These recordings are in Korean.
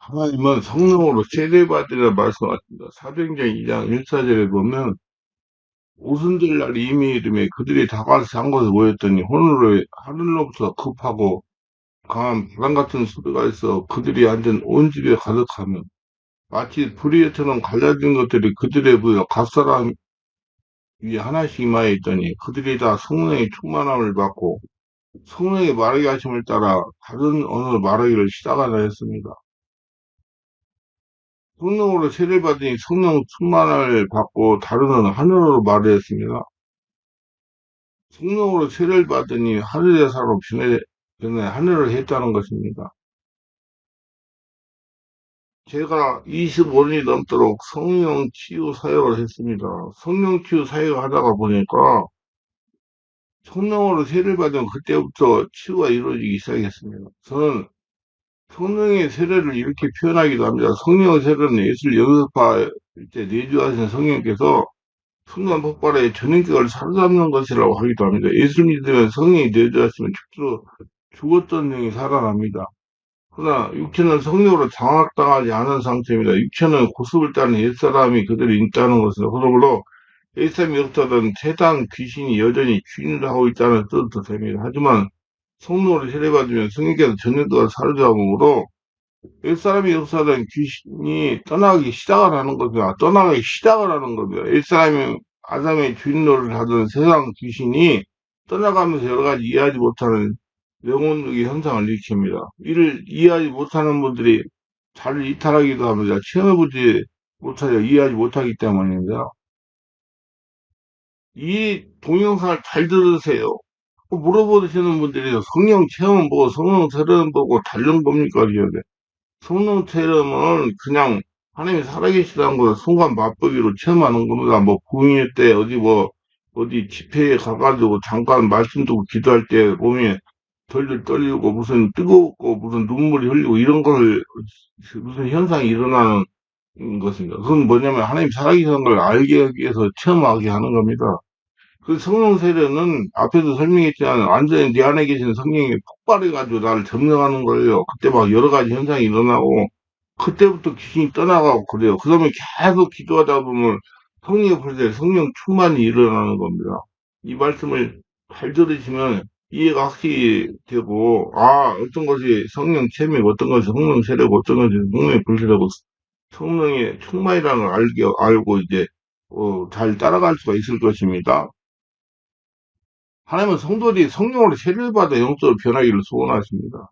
하나님은 성령으로 세례받으라 말씀하십니다. 사도행전 2장 1사절에 보면 오순절 날 이미 이름에 그들이 다가서 한 곳에 모였더니 하늘로부터 급하고 강한 바람 같은 소리가 있어 그들이 앉은 온 집에 가득하며 마치 불의처럼 갈라진 것들이 그들의 부여 각 사람 위에 하나씩 임하여 있더니 그들이 다 성령의 충만함을 받고 성령의 말하게 하심을 따라 다른 언어로 말하기를 시작하라 했습니다. 성령으로 세례를 받으니 성령 충만을 받고 다루는 하늘어로 말했습니다. 성령으로 세례를 받으니 하늘의 사로 변해 하늘을 했다는 것입니다. 제가 25년이 넘도록 성령 치유 사역을 했습니다. 성령 치유 사역을 하다가 보니까 성령으로 세례를 받으면 그때부터 치유가 이루어지기 시작했습니다. 저는 성령의 세례를 이렇게 표현하기도 합니다. 성령의 세례는 예술 영접할 때 내주하신 성령께서 순간 폭발에 전인격을 사로잡는 것이라고 하기도 합니다. 예수 믿으면 성령이 내주하시면 죽도 죽었던 영이 살아납니다. 그러나 육체는 성령으로 장악당하지 않은 상태입니다. 육체는 고습을 따른 옛사람이 그대로 있다는 것은 그러므로 옛사람이 없다던 세상 귀신이 여전히 주인을 하고 있다는 뜻도 됩니다. 하지만 성령으로 세례받으면 성령께서 전인격을 사로잡음으로 옛사람이 역사하던 귀신이 떠나가기 시작을 하는 겁니다. 옛사람이 아담의 주인 노릇을 하던 세상 귀신이 떠나가면서 여러 가지 이해하지 못하는 영혼의 현상을 일으킵니다. 이를 이해하지 못하는 분들이 잘 이탈하기도 합니다. 체험해보지 못하여 이해하지 못하기 때문입니다. 이 동영상을 잘 들으세요. 물어보시는 분들이 성령 체험은 보고 성령 세례는 보고 다른 겁니까? 이게. 성령 체험은 그냥 하나님이 살아계시다는 걸 순간 맛보기로 체험하는 겁니다. 뭐 부흥회 때 어디 집회에 가가지고 잠깐 말씀 듣고 기도할 때 몸이 덜덜 떨리고 무슨 뜨겁고 무슨 눈물이 흘리고 이런 걸 무슨 현상이 일어나는 것입니다. 그건 뭐냐면 하나님 살아계시는 걸 알게 하기 위해서 체험하게 하는 겁니다. 그 성령 세례는 앞에도 설명했지만 완전히 내 안에 계신 성령이 폭발해가지고 나를 점령하는 거예요. 그때 막 여러 가지 현상이 일어나고 그때부터 귀신이 떠나가고 그래요. 그 다음에 계속 기도하다 보면 성령의 불세, 성령 충만이 일어나는 겁니다. 이 말씀을 잘 들으시면 이해가 확실히 되고, 어떤 것이 성령 체험이고, 어떤 것이 성령 세례고, 어떤 것이 성령의 불세라고, 성령의 충만이라는 걸 알고 이제, 잘 따라갈 수가 있을 것입니다. 하나님은 성도들이 성령으로 세례를 받아 영적으로 변하기를 소원하십니다.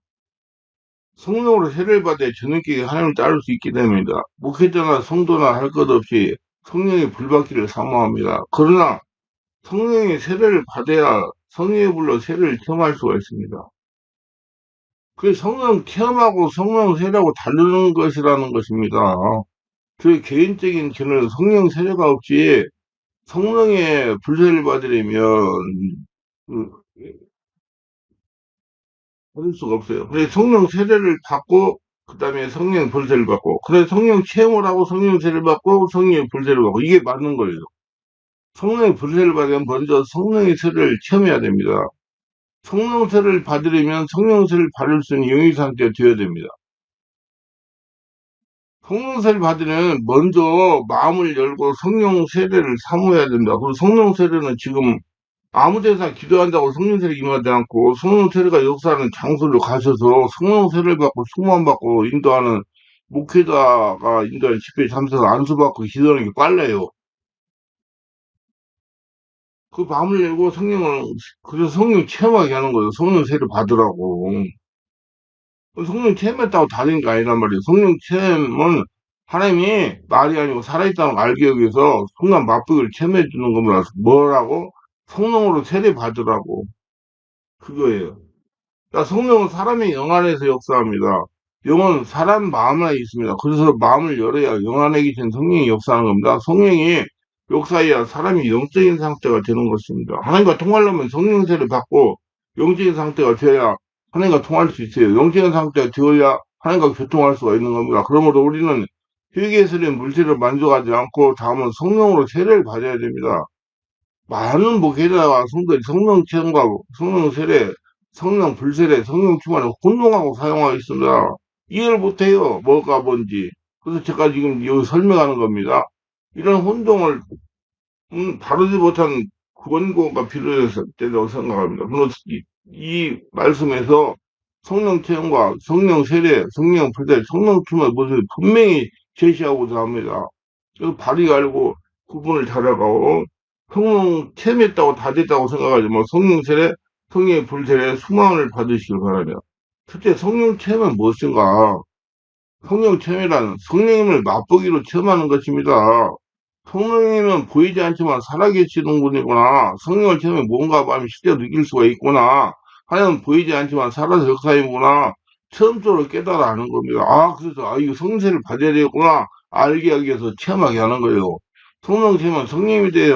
성령으로 세례를 받아 저녁에 하나님을 따를 수 있게 됩니다. 목회자나 성도나 할 것 없이 성령의 불받기를 사모합니다. 그러나 성령의 세례를 받아야 성령의 불로 세례를 체험할 수가 있습니다. 그 성령 체험하고 성령 세례하고 다르는 것이라는 것입니다. 그 개인적인 저는 성령 세례가 없이 성령의 불세를 받으려면 그, 받을 수가 없어요. 그래 성령 세례를 받고 그다음에 성령 불세를 받고 그래 성령 체험을 하고 성령 세례를 받고 성령 불세를 받고 이게 맞는 거예요. 성령의 불세를 받으면 먼저 성령의 세례를 체험해야 됩니다. 성령 세례를 받으려면 성령 세례를 받을 수 있는 영의 상태가 되어야 됩니다. 성령 세례를 받으려면 먼저 마음을 열고 성령 세례를 사모해야 됩니다. 그리고 성령 세례는 지금 아무 데나 기도한다고 성령 세례 임하지 않고 성령 세례가 역사하는 장소로 가셔서 성령 세례를 받고 충만 받고 인도하는 목회자가 인도하는 집회에 참석해서 안수받고 기도하는 게 빨라요. 그 마음을 열고 그래서 성령 체험하게 하는 거예요. 성령 세례 받으라고. 성령 체험했다고 다른 게 아니란 말이에요. 성령 체험은 하나님이 말이 아니고 살아있다는 걸 알기 위해서 순간 맛보기를 체험해 주는 겁니다. 뭐라고? 성령으로 세례 받으라고. 그거예요. 그러니까 성령은 사람의 영 안에서 역사합니다. 영은 사람 마음 안에 있습니다. 그래서 마음을 열어야 영 안에 계신 성령이 역사하는 겁니다. 성령이 역사해야 사람이 영적인 상태가 되는 것입니다. 하나님과 통하려면 성령 세례를 받고 영적인 상태가 되어야 하나님과 통할 수 있어요. 영적인 상태가 되어야 하나님과 교통할 수가 있는 겁니다. 그러므로 우리는 회개세례 물질을 만족하지 않고 다음은 성령으로 세례를 받아야 됩니다. 많은 목회자와 성도들이 성령 체험과 성령 세례, 성령 불세례, 성령 충만을 혼동하고 사용하고 있습니다. 이해를 못해요. 뭐가 뭔지. 그래서 제가 지금 여기 설명하는 겁니다. 이런 혼동을 바르지 못한 원고가 필요했다고 생각합니다. 물론 이 말씀에서 성령 체험과 성령 세례, 성령 불대, 성령 충만 모습을 분명히 제시하고자 합니다. 그래서 바리 알고 구분을 잘해가고 성령 체험했다고 다 됐다고 생각하지 뭐 성령 세례, 성령 불세례 수만을 받으시길 바라며. 첫째, 성령 체험은 무엇인가? 성령 체험이란 성령님을 맛보기로 체험하는 것입니다. 성령님은 보이지 않지만 살아계시는 분이구나. 성령을 체험해 뭔가 마음이 실제로 느낄 수가 있구나. 하여는 보이지 않지만 살아서 역사이구나. 처음적으로 깨달아 하는 겁니다. 아, 그래서, 아, 이거 성세를 받아야 되겠구나. 알게 하기 위해서 체험하게 하는 거예요. 성령 체험은 성령에 대해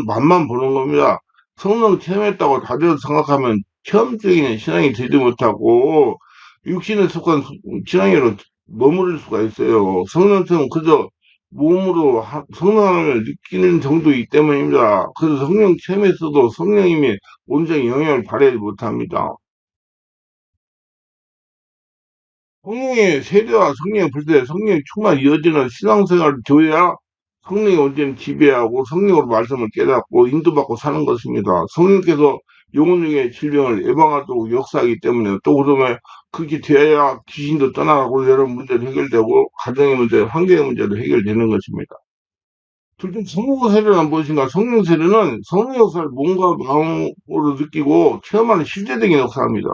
맛만 보는 겁니다. 성령 체험했다고 다들 생각하면 체험적인 신앙이 되지 못하고, 육신에 속한 신앙으로 머무를 수가 있어요. 성령 체험은 그저 몸으로 성령 하나님을 느끼는 정도이기 때문입니다. 그래서 성령 체험에서도 성령님이 온전히 영향을 발휘하지 못합니다. 성령의 세례와 성령의 불세, 성령의 충만 이어지는 신앙생활을 줘야 성령이 온전히 지배하고 성령으로 말씀을 깨닫고 인도받고 사는 것입니다. 성령께서 영혼중의 질병을 예방하도록 역사하기 때문에 또 그러면 그렇게 돼야 귀신도 떠나가고 여러 문제도 해결되고 가정의 문제, 환경의 문제도 해결되는 것입니다. 둘째, 성령 세례란 무엇인가? 성령 세례는 성령 역사를 몸과 마음으로 느끼고 체험하는 실제적인 역사입니다.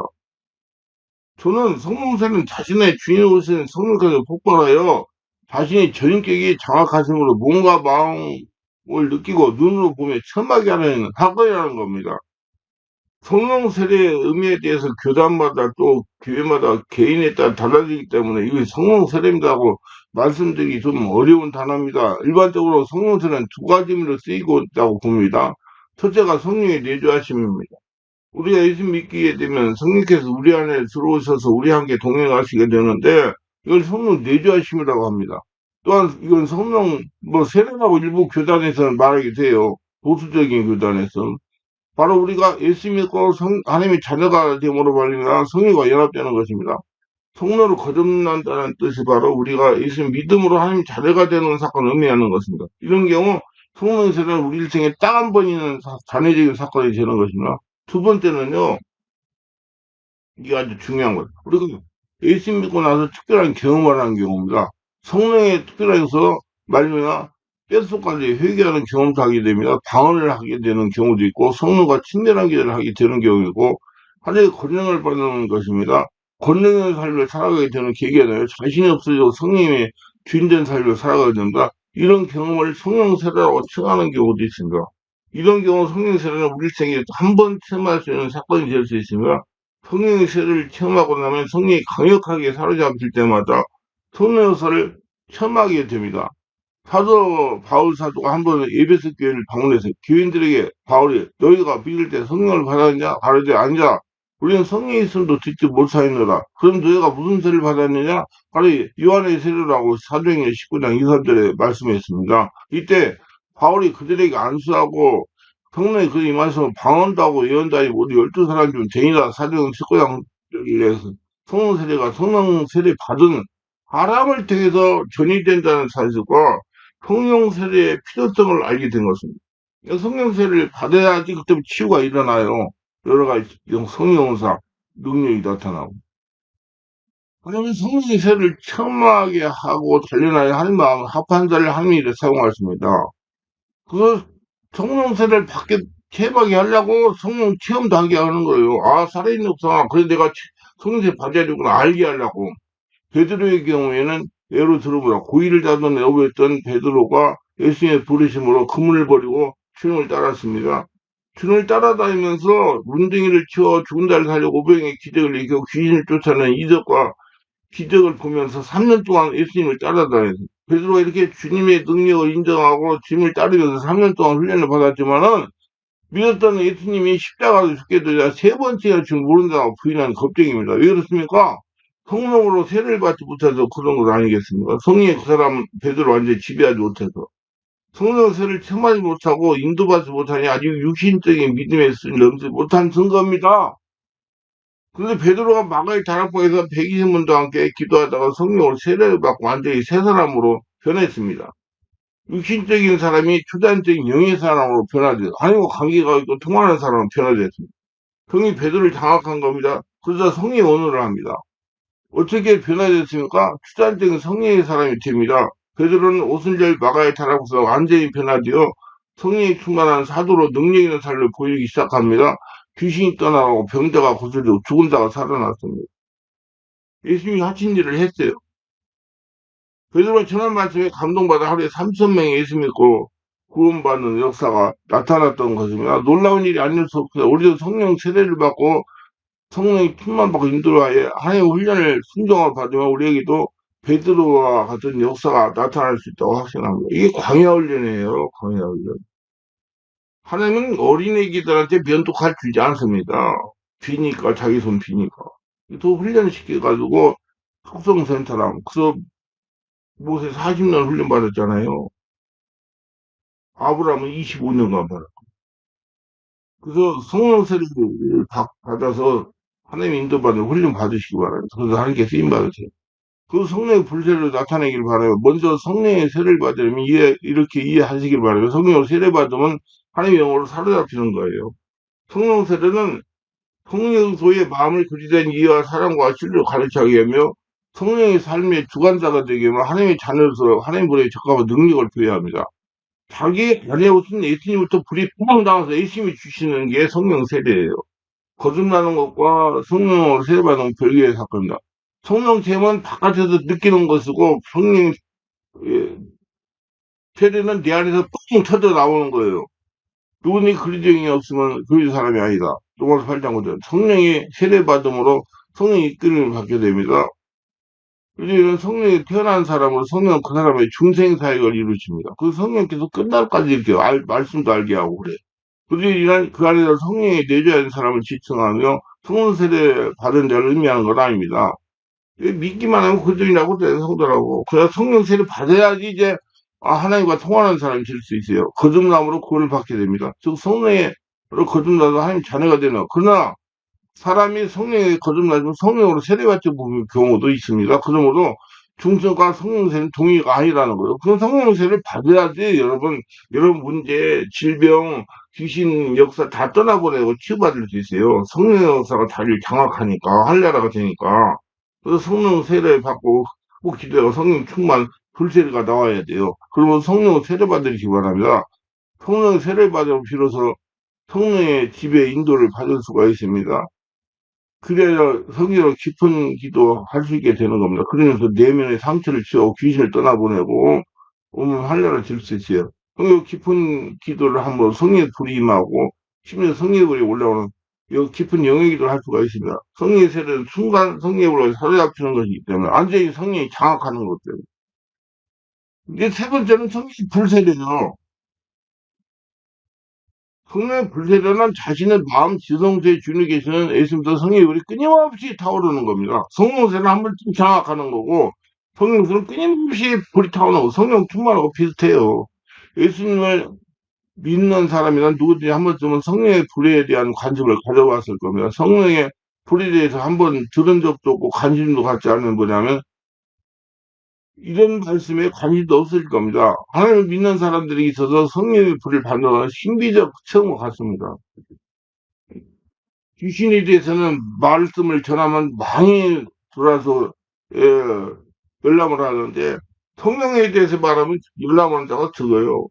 저는 성령 세례는 자신의 주인으로서는 성령께서 폭발하여 자신의 전인격이 장악하심으로 몸과 마음을 느끼고 눈으로 보며 체험하게 하는 사건이라는 겁니다. 성령 세례의 의미에 대해서 교단마다 또 교회마다 개인에 따라 달라지기 때문에 이게 성령 세례입니다고 말씀드리기 좀 어려운 단어입니다. 일반적으로 성령 세례는 두 가지 의미로 쓰이고 있다고 봅니다. 첫째가 성령의 내주하심입니다. 우리가 예수 믿기에 되면 성령께서 우리 안에 들어오셔서 우리 함께 동행하시게 되는데 이걸 성령 내주하심이라고 합니다. 또한 이건 성령 뭐 세례라고 일부 교단에서는 말하게 돼요. 보수적인 교단에서는. 바로 우리가 예수 믿고 하나님의 자녀가 되므로 말미암아 성령과 연합되는 것입니다. 성령으로 거듭난다는 뜻이 바로 우리가 예수 믿음으로 하나님 자녀가 되는 사건을 의미하는 것입니다. 이런 경우 성령 세례는 우리 일생에 딱 한 번 있는 잔해적인 사건이 되는 것입니다. 두 번째는요, 이게 아주 중요한 거예요. 우리가 예수 믿고 나서 특별한 경험을 하는 경우입니다. 성령의 특별해서 말미암아 뼛속까지 회개하는 경험도 하게 됩니다. 방언을 하게 되는 경우도 있고 성령과 친밀한 기도를 하게 되는 경우이고 하나님의 권능을 받는 것입니다. 권능의 삶을 살아가게 되는 계기가 되요 자신이 없어지고 성령의 주인된 삶을 살아가게 됩니다. 이런 경험을 성령 세례라고 칭하는 경우도 있습니다. 이런 경우 성령 세례는 우리 생에 한 번 체험할 수 있는 사건이 될 수 있습니다. 성령의 세례를 체험하고 나면 성령이 강력하게 사로잡힐 때마다 성령 역사를 체험하게 됩니다. 사도 바울 사도가 한 번 에베소 교회를 방문해서 교인들에게 바울이 너희가 믿을 때 성령을 받았느냐? 가로되 아니라 우리는 성령이 있음도 듣지 못하였노라. 그럼 너희가 무슨 세례를 받았느냐? 바로 요한의 세례라고 사도행전 19장 2, 3절에 말씀했습니다. 이때 바울이 그들에게 안수하고 성령이 그들이 임하셔서 방언도 하고 예언도 하고 우리 12사람 중 죄인이라 사도행전 19장에서 성령 세례가 성령 세례 받은 사람을 통해서 전이된다는 사실과 성령 세례의 필요성을 알게 된 것입니다. 성령 세례를 받아야지 그때 치유가 일어나요. 여러 가지 성령사 능력이 나타나고. 그러면 성령 세례를 체험하게 하고 단련하여 한 마음 합한 자를 하나님이 사용하십니다. 그 성령 세례를 받게 체험하게 하려고 성령 체험도 하게 하는 거예요. 아, 살아있는 역사. 그래 내가 성령 세례 받아야 되구나 알게 하려고. 베드로의 경우에는 예로 들어보라. 고의를 잡던 여부였던 베드로가 예수님의 부르심으로 그물을 버리고 주님을 따랐습니다. 주님을 따라다니면서 문둥이를 치워 죽은 자를 살리고 오병의 기적을 일으키고 귀신을 쫓아내는 이적과 기적을 보면서 3년 동안 예수님을 따라다녔어요. 베드로가 이렇게 주님의 능력을 인정하고 주님을 따르면서 3년 동안 훈련을 받았지만은 믿었던 예수님이 십자가로 죽게 되자 세 번째가 지금 모른다고 부인하는 겁쟁입니다. 왜 그렇습니까? 성령으로 세례를 받지 못해서 그런 것 아니겠습니까? 성령이 그 사람 베드로 완전히 지배하지 못해서 성령 세례를 체험하지 못하고 인도받지 못하니 아주 육신적인 믿음의 수준을 넘지 못한 증거입니다. 근데 베드로가 마가의 다락방에서 120분도 함께 기도하다가 성령으로 세례를 받고 완전히 새 사람으로 변했습니다. 육신적인 사람이 초자연적인 영의 사람으로 변화돼요. 하나님과 관계가 있고 통하는 사람으로 변화됐습니다. 성이 베드로를 장악한 겁니다. 그러자 성의 언어를 합니다. 어떻게 변화됐습니까? 추단적인 성령의 사람이 됩니다. 베드로는 오순절 마가의 타락에서 완전히 변화되어 성령이 충만한 사도로 능력 있는 삶을 보이기 시작합니다. 귀신이 떠나고 병자가 고쳐지고 죽은 자가 살아났습니다. 예수님이 하신 일을 했어요. 베드로가 전한 말씀에 감동받아 하루에 3천 명이 예수 믿고 구원받는 역사가 나타났던 것입니다. 놀라운 일이 아닐 수 없어요. 우리도 성령 세례를 받고 성령이 충만 받고 인도하에 하나님의 훈련을 순종을 받으면 우리에게도 베드로와 같은 역사가 나타날 수 있다고 확신합니다. 이게 광야 훈련이에요. 광야 훈련. 하나님은 어린애기들한테 면도칼 주지 않습니다. 비니까 자기 손 비니까. 또 훈련시켜가지고 속성센터랑 그래서 모세 40년 훈련 받았잖아요. 아브라함은 25년간 받았고. 그래서 성령 세례를 받아서 하나님 인도받는 훈련 받으시기 바랍니다. 그래서 하나님께 쓰임 받으세요. 그 성령의 불세를 나타내길 바라요. 먼저 성령의 세례를 받으려면 이렇게 이해하시길 바라요. 성령을 세례 받으면 하나님의 영으로 사로잡히는 거예요. 성령 세례는 성령소의 마음을 그리된 이해와 사랑과 신뢰를 가르치게 하며 성령의 삶의 주관자가 되게 하며 하나님의 자녀로서 하나님 보내 적합한 능력을 부여합니다. 자기 안에 오신 예수님부터 불이 뿜 나와서 예수님이 주시는 게 성령 세례예요. 거듭나는 것과 성령으로 세례받는 별개의 사건입니다. 성령체험은 바깥에서 느끼는 것이고 성령 세례는 내 안에서 뻥 터져 나오는 거예요. 누구니 그리스도인이 없으면 그리스도 사람이 아니다. 로마서 8장 5절. 성령이 세례받음으로 성령이 이끌림을 받게 됩니다. 그리스도인은 성령이 태어난 사람으로 성령은 그 사람의 중생 사역을 이루십니다. 그 성령께서 끝날까지 이렇게 말씀도 알게 하고 그래. 그리스도인은 그 안에서 성령이 내줘야 하는 사람을 지칭하며 성령 세례 받은 자를 의미하는 건 아닙니다. 믿기만 하면 그들이라고 돼, 성도라고. 그래야 성령 세례 받아야지 이제 하나님과 통하는 사람이 될 수 있어요. 거듭남으로 구원을 받게 됩니다. 즉 성령으로 거듭나서 하나님 자녀가 되는. 그러나 사람이 성령에 거듭나면 성령으로 세례받지 못하는 경우도 있습니다. 그러므로 중성과 성령 세례는 동의가 아니라는 거예요. 그럼 성령 세례를 받아야지 여러분 문제, 질병, 귀신 역사 다 떠나보내고 치유받을 수 있어요. 성령 역사가 자기를 장악하니까 할례라가 되니까. 그래서 성령 세례 받고 꼭 기도하고 성령 충만 불세례가 나와야 돼요. 그러면 성령 세례 받으시기 바랍니다. 성령 세례 받으면 비로소 성령의 지배 인도를 받을 수가 있습니다. 그래야 성령으로 깊은 기도 할 수 있게 되는 겁니다. 그러면서 내면의 상처를 치워 귀신을 떠나보내고 오면 할례를 질 수 있어요. 성령 깊은 기도를 함으로 성령의 불이 임하고 심지어 성령의 불이 올라오는 깊은 영의 기도를 할 수가 있습니다. 성령의 세례는 순간 성령의 불로 사로잡히는 것이기 때문에 완전히 성령이 장악하는 것 때문에. 이제 세 번째는 성령의 불세례죠. 성령의 불세례는 자신의 마음 지성소에 주인이 계시는 예수님도 성령의 불이 끊임없이 타오르는 겁니다. 성령세는 한 번쯤 장악하는 거고 성령세는 끊임없이 불이 타오르는 거고 성령 충만하고 비슷해요. 예수님을 믿는 사람이나 누구든지 한 번쯤은 성령의 불에 대한 관심을 가져봤을 겁니다. 성령의 불에 대해서 한 번 들은 적도 없고 관심도 갖지 않는 뭐냐면 이런 말씀에 관심도 없을 겁니다. 하나님을 믿는 사람들이 있어서 성령의 불을 받는 건 신비적 체험과 같습니다. 귀신에 대해서는 말씀을 전하면 많이 돌아서 예, 열람을 하는데 성령에 대해서 말하면 열람하는 자가 적어요.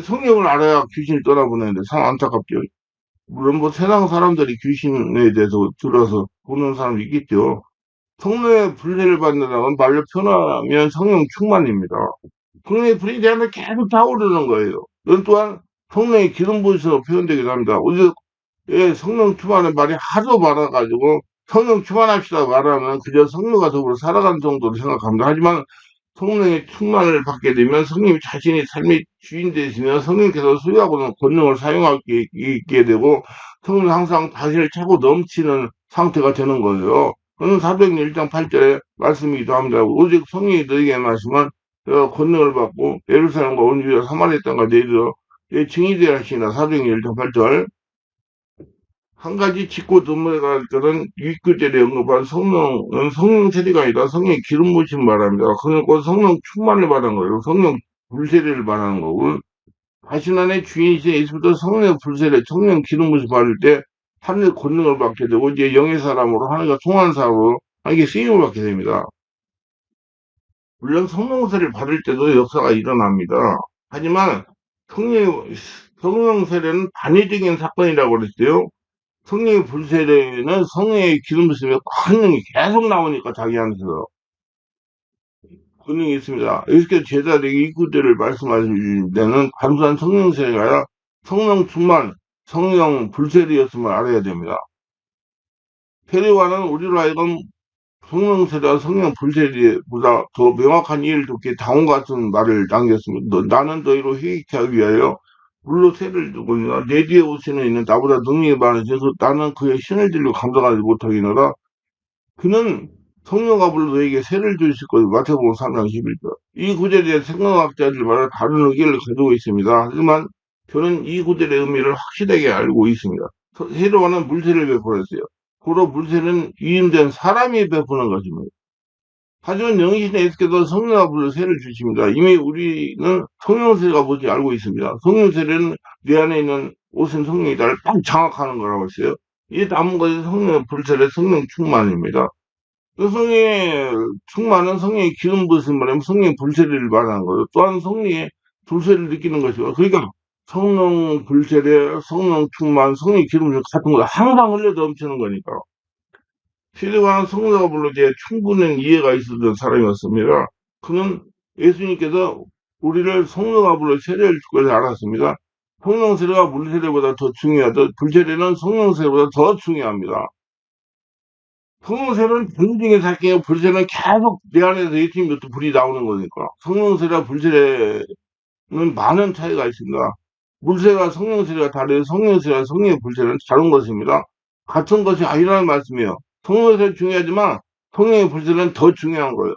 성령을 알아야 귀신이 떠나보내는데 참 안타깝죠. 물론 뭐 세상 사람들이 귀신에 대해서 들어서 보는 사람이 있겠죠. 성령의 불세를 받는다는 건 말로 표현하면 성령 충만입니다. 성령의 불이 내 안에 계속 타오르는 거예요. 이건 또한 성령의 기름 부으심으로 표현되기도 합니다. 우리 성령 충만의 말이 하도 많아가지고 성령 충만합시다 말하면 그저 성령과 더불어 살아가는 정도로 생각합니다. 하지만 성령의 충만을 받게 되면 성령이 자신이 삶의 주인 되시면 성령께서 소유하고는 권능을 사용할 수 있게 되고 성령이 항상 자신을 차고 넘치는 상태가 되는 거예요. 그는 사도행전 1장 8절에 말씀이기도 합니다. 오직 성령이 너에게 말씀은 내가 권능을 받고 예루살렘과 온 유다 사마리아 땅과 내리러 내 증인이 되라 하시나 사도행전 1장 8절. 한 가지 짚고 넘어갈 것은 윗구절에 언급한 성령은 성령 세례가 아니라 성령의 기름 부으심 말합니다. 그건 곧 성령 충만을 말하는 거예요. 성령 불세례를 말하는 거고, 자신 안에 주인이신 예수부터 성령 불세례, 성령 기름 부으심 받을 때 하늘의 권능을 받게 되고, 이제 영의 사람으로 하늘과 통하는 사람으로 하나님께 쓰임을 받게 됩니다. 물론 성령 세례를 받을 때도 역사가 일어납니다. 하지만 성령 세례는 단위적인 사건이라고 그랬어요. 성령의 불세례는 성령의 기름 부으심에 권능이 계속 나오니까 자기한테서 권능이 있습니다. 여기서 제자들에게 이 구절을 말씀하실 때는 단순한 성령 세례가 아니라 성령 충만, 성령 불세례였음을 알아야 됩니다. 세례와는 우리로 하여금 성령 세례와 성령 불세례보다 더 명확한 이해를 돕기 다음과 같은 말을 남겼습니다. 나는 너희로 회개케 하기 위하여 물로 세례를 주고 내 뒤에 오시는 이는 나보다 능력이 많으셔서 나는 그의 신을 들고 감당하지 못하겠노라. 그는 성령과 불로 너에게 세를 주실 것을 마태복음 3장 11절. 이 구절에 대해 생각학자들마다 다른 의견을 가지고 있습니다. 하지만 저는 이 구절의 의미를 확실하게 알고 있습니다. 세례와는 물세를 베풀었어요. 고로 물세는 위임된 사람이 베푸는 것입니다. 하지만 영이신 예수께서 성령과 불로 세를 주십니다. 이미 우리는 성령세례가 뭔지 알고 있습니다. 성령세례는 내 안에 있는 옷은 성령이다를 딱 장악하는 거라고 했어요. 이 남은 것이 성령 불세례, 성령 충만입니다. 그 성령의 충만은 성령의 기름 부으심을 말하면 성령의 불세례를 말하는 거예요. 또한 성령의 불세를 느끼는 것이고, 그러니까 성령 불세례, 성령 충만, 성령의 기름 부으심 같은 거 항상 흘려 넘치는 거니까. 세례와는 성령과 불로 이제 충분한 이해가 있었던 사람이었습니다. 그는 예수님께서 우리를 성령과 불로 세례를 줄 것을 알았습니다. 성령 세례가 물 세례보다 더 중요하다. 불세례는 성령 세례보다 더 중요합니다. 성령세례는 본중에 살게요. 불세례는 계속 내 안에서 예수님부터 불이 나오는 거니까. 성령세례와 불세례는 많은 차이가 있습니다. 물세례와 성령세례가 다르요. 성령세례와 성령의 불세례는 다른 것입니다. 같은 것이 아니라는 말씀이에요. 성령세례 중요하지만 성령의 불세례는 더 중요한 거예요.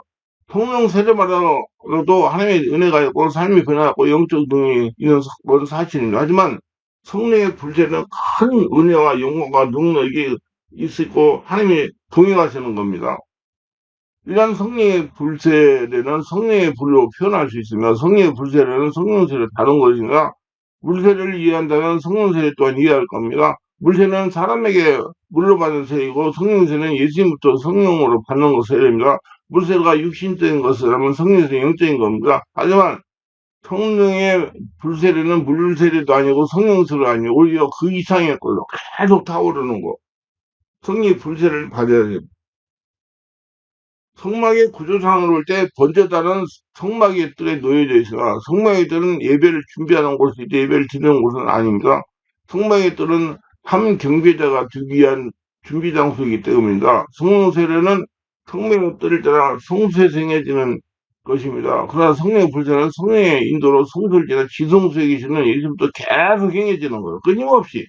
성령세례마다도 하나님의 은혜가 있고 삶이 변화하고 영적 능력이 있는 사실입니다. 하지만 성령의 불세례는 큰 은혜와 영광과 능력이 있고 하나님이 동행하시는 겁니다. 이러한 성령의 불세례는 성령의 불로 표현할 수 있으며 성령의 불세례는 성령세례 다른 것인가 물세례를 이해한다면 성령세례 또한 이해할 겁니다. 물세례는 사람에게 물로 받는 세례이고 성령세례는 예수님부터 성령으로 받는 것 세례입니다. 물세례가 육신적인 것이라면 성령세례는 영적인 겁니다. 하지만 성령의 불세례는 물세례도 아니고 성령세례도 아니고 오히려 그 이상의 걸로 계속 타오르는 거. 성령의 불세례를 받아야 됩니다. 성막의 구조상으로 볼 때 번제단은 성막의 뜰에 놓여져 있으나 성막의 뜰은 예배를 준비하는 곳이 예배를 드리는 곳은 아닙니다. 성막의 뜰은 한 경배자가 두기 위한 준비 장소이기 때문입니다. 성령세례는 성막의 뜰을 따라 성수에서 행해지는 것입니다. 그러나 성령의 불세는 성령의 인도로 성소를 지나 지성소에 계시는 예수부터 계속 행해지는 거예요. 끊임없이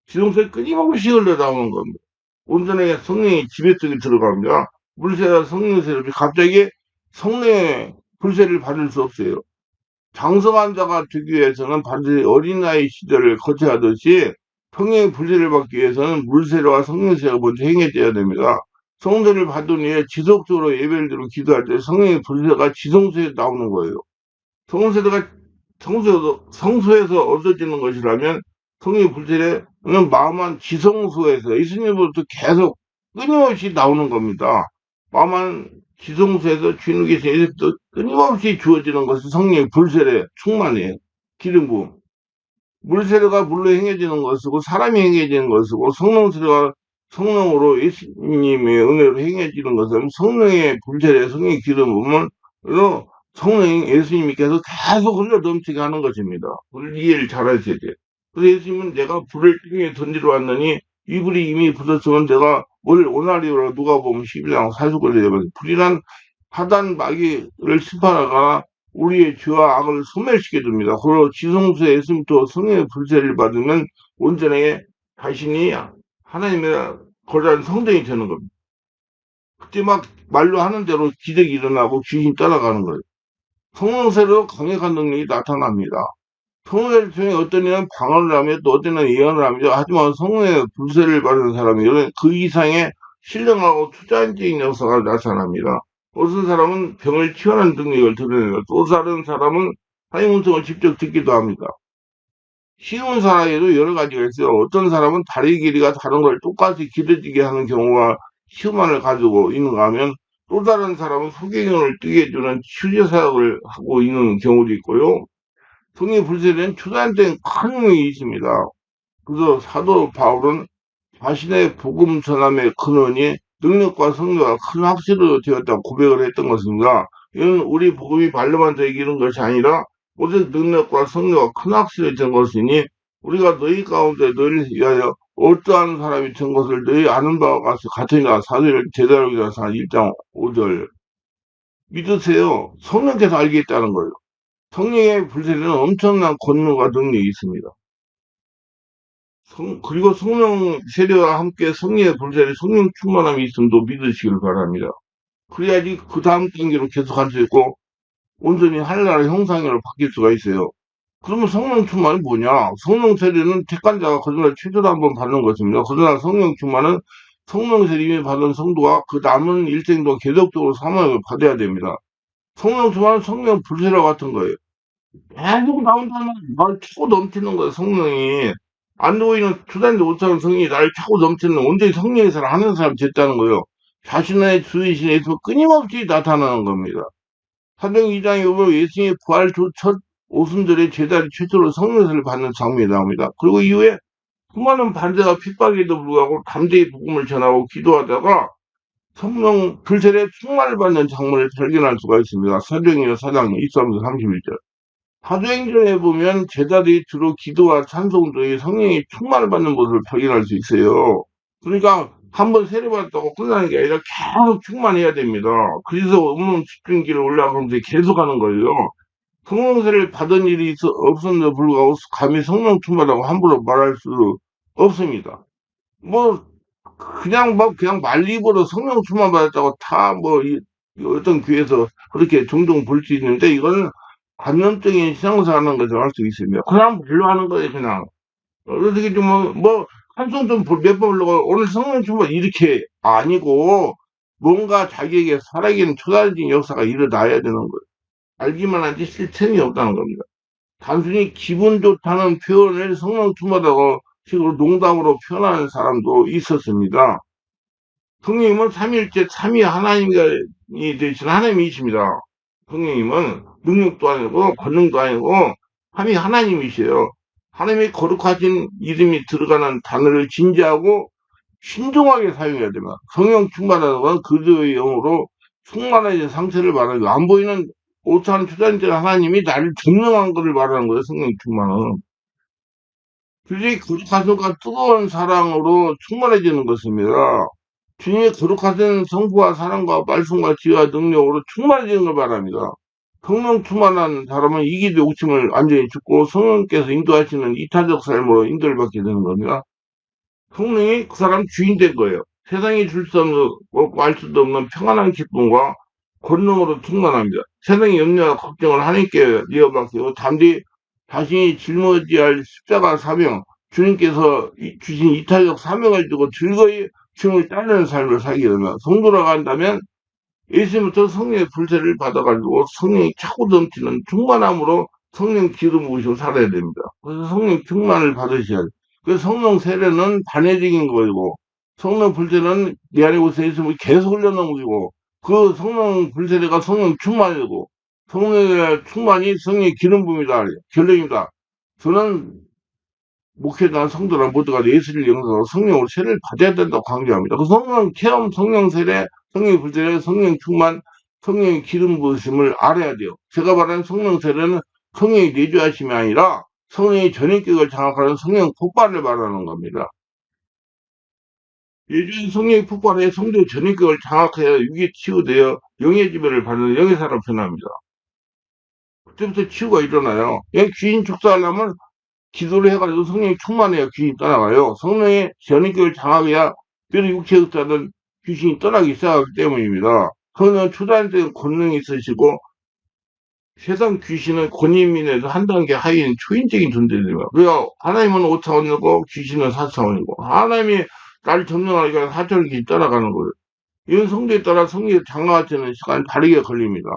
지성소에 끊임없이 흘러나오는 겁니다. 온전하게 성령의 지배 속에 들어갑니다. 물세와 성령세를 갑자기 성령의 불세를 받을 수 없어요. 장성한 자가 되기 위해서는 반드시 어린아이 시절을 거쳐야 하듯이 성령의 불세를 받기 위해서는 물세례와 성령세가 먼저 행해져야 됩니다. 성세를 받은 후에 지속적으로 예배를 드리고 기도할 때 성령의 불세가 지성소에 나오는 거예요. 성세가 성소에서 얻어지는 것이라면 성령의 불세례는 마음한 지성소에서 예수님으로부터 계속 끊임없이 나오는 겁니다. 마음한 지성소에서 주인을 계신 예수부터 끊임없이 주어지는 것이 성령의 불세례 충만이에요. 기름 부음. 물세례가 물로 행해지는 것이고 사람이 행해지는 것이고 성령세례가 성령으로 예수님의 은혜로 행해지는 것은 성령의 불세례, 성령의 기름 부음으로 성령이 예수님께서 계속 흘러 넘치게 하는 것입니다. 우리 이해를 잘 하셔야 돼요. 그래서 예수님은 내가 불을 땅에 던지러 왔느니 이 불이 이미 붙었으면 내가 뭘 원하리오라 누가복음 12장 40절에 되면 불이란 하단 마귀를 심판하거나 우리의 죄와 악을 소멸시켜 줍니다. 그리고 지성소에 예수님부터 성령의 불세를 받으면 온전하게 자신이 하나님의 거대한 성전이 되는 겁니다. 그때 막 말로 하는 대로 기적이 일어나고 귀신이 따라가는 거예요. 성령세로 강력한 능력이 나타납니다. 성령을 통해 어떤 이는 방언을 하며 또 어떤 이는 예언을 하며 하지만 성령의 불세를 받은 사람이 이런 그 이상의 신령하고 투자적인 역사가 나타납니다. 어떤 사람은 병을 치유하는 능력을 드러내고 또 다른 사람은 하나님 음성을 직접 듣기도 합니다. 쉬운 사람에도 여러 가지가 있어요. 어떤 사람은 다리 길이가 다른 걸 똑같이 길어지게 하는 경우가 시험만을 가지고 있는가 하면 또 다른 사람은 소경을 뜨게 해주는 치유제 사역을 하고 있는 경우도 있고요. 성의 불세는 초자연적인 큰 의미가 있습니다. 그래서 사도 바울은 자신의 복음 전함의 근원이 능력과 성료가 큰 확실로 되었다고 고백을 했던 것입니다. 이는 우리 복음이 발로만 되기는 것이 아니라 오직 능력과 성료가 큰 확실이 된 것이니 우리가 너희 가운데 너희를 위하여 어떠한 사람이 된 것을 너희 아는 바와 같으니라. 사도행 제자로기서 1장 5절 믿으세요. 성령께서 알겠다는 거예요. 성령의 불세는 엄청난 권능과 능력이 있습니다. 그리고 성령 세례와 함께 성령의 불세례, 성령 충만함이 있음도 믿으시길 바랍니다. 그래야지 그 다음 단계로 계속할 수 있고 온전히 하늘나라 형상으로 바뀔 수가 있어요. 그러면 성령 충만이 뭐냐? 성령 세례는 택한 자가 거듭날 최초로 한번 받는 것입니다. 그러나 성령 충만은 성령 세례를 받은 성도가 그 남은 일생도 계속적으로 사명을 받아야 됩니다. 성령 충만은 성령 불세례와 같은 거예요. 계속 나온다면 날 차고 넘치는 거예요, 성령이. 안 보이는 투자인데 못하는 성령이 날 차고 넘치는 온전히 성령의 사람 하는 사람이 됐다는 거예요. 자신의 주의신에 있어 끊임없이 나타나는 겁니다. 사도행 2장에 보면 예수님의 부활 첫 오순절에 제자리 최초로 성령세를 받는 장면이 나옵니다. 그리고 이후에 수많은 반대와 핍박에도 불구하고 담대히 복음을 전하고 기도하다가 성령 불세례 충만을 받는 장면을 발견할 수가 있습니다. 사도행전 4장 23절 31절. 사도행전에 보면 제자들이 주로 기도와 찬송 중에 성령의 충만을 받는 모습을 발견할 수 있어요. 그러니까 한번 세례받았다고 끝나는 게 아니라 계속 충만해야 됩니다. 그래서 없는 집중기를 올라가면서 계속 하는 거예요. 성령 세례를 받은 일이 없음에도 불구하고 감히 성령 충만하고 함부로 말할 수 없습니다. 뭐 그냥 말입으로 성령 충만 받았다고 다 어떤 교회에서 그렇게 종종 볼 수 있는데 이거는 관념적인 신앙생활하는 것을 할 수 있습니다. 그냥 말로 하는 거예요, 그냥. 어떻게 좀 찬송 좀 몇 번 불러고 오늘 성령 충만 이렇게 아니고 뭔가 자기에게 살아있는 초자연적인 역사가 일어나야 되는 거예요. 알기만 하지 실천이 없다는 겁니다. 단순히 기분 좋다는 표현을 성령 충만하다고 식으로 농담으로 표현하는 사람도 있었습니다. 성령님은 삼위일체 삼위 하나님이 되신 하나님이십니다. 성령님은 능력도 아니고 권능도 아니고 삼위 하나님이세요. 하나님의 거룩하신 이름이 들어가는 단어를 진지하고 신중하게 사용해야 됩니다. 성령 충만하다는 건 그리스도의 영으로 충만해진 상태를 말하는 거예요. 안 보이는 오차는 초자연적 하나님이 나를 증명한 것을 말하는 거예요. 성령 충만은. 주님의 거룩하심과 뜨거운 사랑으로 충만해지는 것입니다. 주님의 거룩하신 성부와 사랑과 말씀과 지혜와 능력으로 충만해지는 걸 말합니다. 성령 충만한 사람은 이기도 욕심을 완전히 죽고 성령께서 인도하시는 이타적 삶으로 인도를 받게 되는 겁니다. 성령이 그 사람 주인 된 거예요. 세상이 줄 수 없는, 없고 알 수도 없는 평안한 기쁨과 권능으로 충만합니다. 세상의 염려와 걱정을 하나님께 이어받고 담대히 자신이 짊어져야 할 십자가 사명, 주님께서 주신 이타적 사명을 두고 즐거이 주님을 따르는 삶을 살게 되면 성도라고 한다면 예수님부터 성령의 불세를 받아가지고 성령이 차고 넘치는 충만함으로 성령 기름 부으시고 살아야 됩니다. 그래서 성령 충만을 받으셔야 돼요. 그래서 성령 세례는 반회적인 거이고 성령 불세는 내 안에 오셔 있으면 계속 흘려넘기고 그 성령 불세례가 성령 충만이고 성령의 충만이 성령의 기름 부음이다. 결론입니다. 저는 목회자 성도라 모두가 예수를 영성으로 성령으로 세례를 받아야 된다고 강조합니다. 그 성령 체험, 성령 세례, 성령 불세례, 성령 충만, 성령의 기름 부으심을 알아야 돼요. 제가 말하는 성령 세례는 성령의 내주하심이 아니라 성령의 전인격을 장악하는 성령 폭발을 말하는 겁니다. 예전 성령의 폭발에 성도의 전인격을 장악해야 위기에 치유되어 영의 지배를 받는 영의 사람 변합니다. 그때부터 치유가 일어나요. 귀신 축사하려면 기도를 해가지고 성령이 충만해야 귀신이 떠나가요. 성령의 전인격을 장악해야 뼈를 육체에 흩어는 귀신이 떠나기 시작하기 때문입니다. 성령은 초자연적인 권능이 있으시고 세상 귀신은 권위민에서 한 단계 하위인 초인적인 존재들이야. 그래야 하나님은 5차원이고 귀신은 4차원이고 하나님이 나를 점령하기 위해 4차원이 따라가는 거예요. 이런 성도에 따라 성리에 장가가지는 시간이 다르게 걸립니다.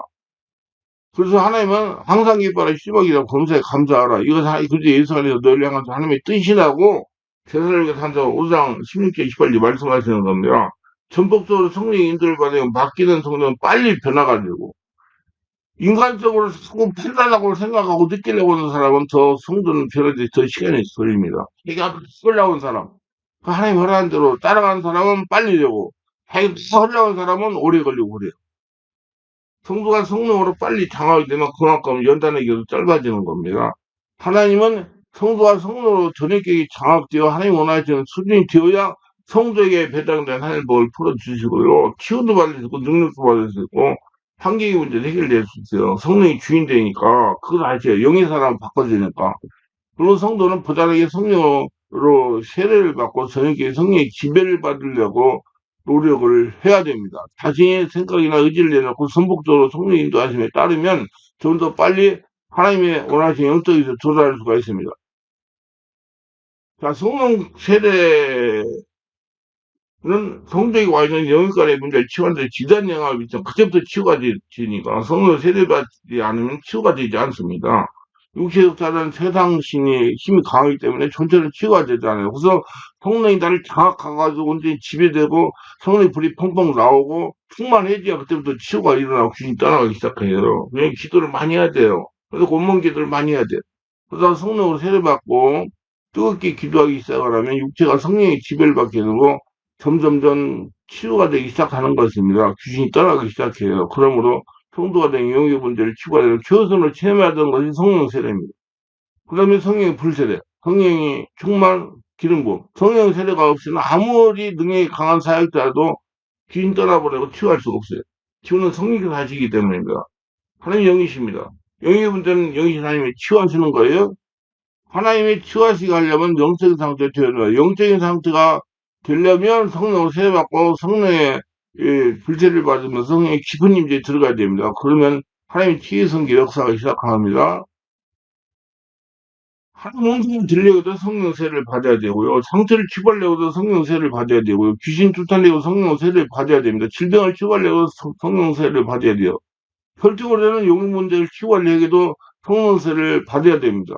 그래서 하나님은 항상 기뻐라 시박이라 범사에 감사하라. 이것은 그저 예수 안에서 너희를 향한 하나님의 뜻이라고 제사를 산자 5장 16절 28절 말씀하시는 겁니다. 전폭적으로 성령의 인도를 받으면 바뀌는 성령은 빨리 변화가지고 인간적으로 자꾸 판단하고 생각하고 느끼려고 하는 사람은 더 성도는 변화되기 더 시간이 걸립니다. 이게 끌려온 사람, 그 하나님 허락한 대로 따라가는 사람은 빨리 되고 하나님 허락한 사람은 오래 걸리고 그래요. 성도가 성령으로 빨리 장하게 되면 그만큼 연단의 길도 짧아지는 겁니다. 하나님은 성도가 성령으로 전액격이 장악되어 하나님 원하시는 수준이 되어야 성도에게 배당된 하나님 복을 풀어주시고요. 치유도 받을 수 있고 능력도 받을 수 있고 환경의 문제도 해결될 수 있어요. 성령이 주인 되니까 그걸 아셔요. 영의 사람 바꿔주니까. 물론 성도는 부단하게 성령으로 세례를 받고 저녁에 성령의 지배를 받으려고 노력을 해야 됩니다. 자신의 생각이나 의지를 내놓고 선복적으로 성령 인도하심에 따르면 좀 더 빨리 하나님의 원하신 영적에서 도달할 수가 있습니다. 자, 성령 세례 는 성적이 와 있는 영역간의 문제를 치유하는데 지단 영향을 미쳐 그때부터 치유가 되니까 성령 세례받지 않으면 치유가 되지 않습니다. 육체적 자는 세상신이 힘이 강하기 때문에 전체는 치유가 되잖아요. 그래서 성령이 나를 장악해가지고 완전히 지배되고 성령의 불이 펑펑 나오고 충만해져야 그때부터 치유가 일어나고 귀신이 떠나가기 시작해요. 그냥 기도를 많이 해야 돼요. 그래서 원문 기도를 많이 해야 돼요. 그러다 성령으로 세례받고 뜨겁게 기도하기 시작을 하면 육체가 성령의 지배를 받게 되고 점점점 치유가 되기 시작하는 것입니다. 귀신이 떠나기 시작해요. 그러므로 성도가 된 영의 문제를 치유가 되고 최우선으로 체험하던 것이 성령 세례입니다. 그 다음에 성령의 불세례, 성령이 충만 기름 부음, 성령 세례가 없이는 아무리 능력이 강한 사역자라도 귀신 떠나버리고 치유할 수가 없어요. 치유는 성령께서 하시기 때문입니다. 하나님 영이십니다. 영의 문제는 영이신 하나님이 치유하시는 거예요. 하나님이 치유하시게 하려면 영적인 상태가 되어야 돼요. 영적인 상태가 되려면 성령으로 세례받고 성령의 불세를 받으면 성령의 깊은 임재에 들어가야 됩니다. 그러면 하나님의 치유의 성기 역사가 시작합니다. 하나님 음성을 들려고도 성령 세례를 받아야 되고요. 상처를 치유하려고도 성령 세례를 받아야 되고요. 귀신 쫓아내고 성령 세례를 받아야 됩니다. 질병을 치유하려고 성령 세례를 받아야 돼요. 혈증으로는 용 문제를 치유하려고도 성령 세례를 받아야 됩니다.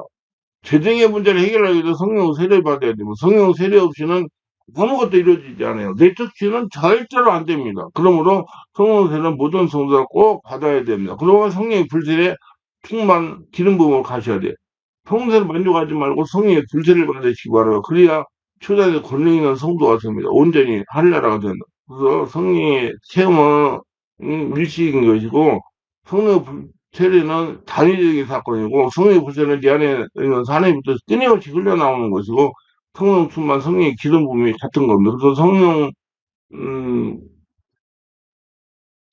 재정의 문제를 해결하기 위해서 성령 세례를 받아야 되고 성령 세례 없이는 아무것도 이루어지지 않아요. 내적 치유는 절대로 안 됩니다. 그러므로 성령 세례는 모든 성도가 꼭 받아야 됩니다. 그러면 성령의 불세례 충만 기름 부음으로 가셔야 돼요. 성세를 만족하지 말고 성령의 불세를 받으시기 바라요. 그래야 초단의 권능 있는 성도가 됩니다. 온전히 하늘나라가 된다. 그래서 성령의 체험은 일시인 것이고 성령의 세례는 단위적인 사건이고 성령의 불세는 네 안에 있는 하나님부터 끊임없이 흘러나오는 것이고 성령 충만 성령의 기름 부음이 같은 겁니다. 그래서 성령 음,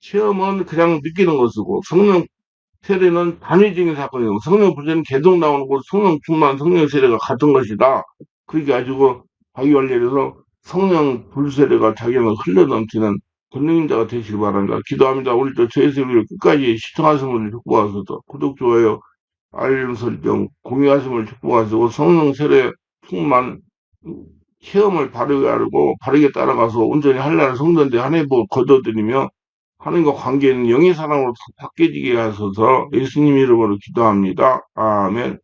체험은 그냥 느끼는 것이고 성령 세례는 단위적인 사건이고 성령 불세는 계속 나오는 거 성령 충만 성령 세례가 같은 것이다. 그게 가지고 자기 관리해서 성령 불세례가 자기는 흘러넘치는 권능인자가 되시기 바랍니다. 기도합니다. 오늘도 저의 세계를 끝까지 시청하신 분을 축복하소서 구독, 좋아요, 알림 설정, 공유하심을 축복하시고 성령 세례 충만 체험을 바르게 알고 바르게 따라가서 온전히 한나라 성전대 하나님 복 거둬들이며 하나님과 관계는 영의 사랑으로 바뀌어지게 하소서 예수님 이름으로 기도합니다. 아멘.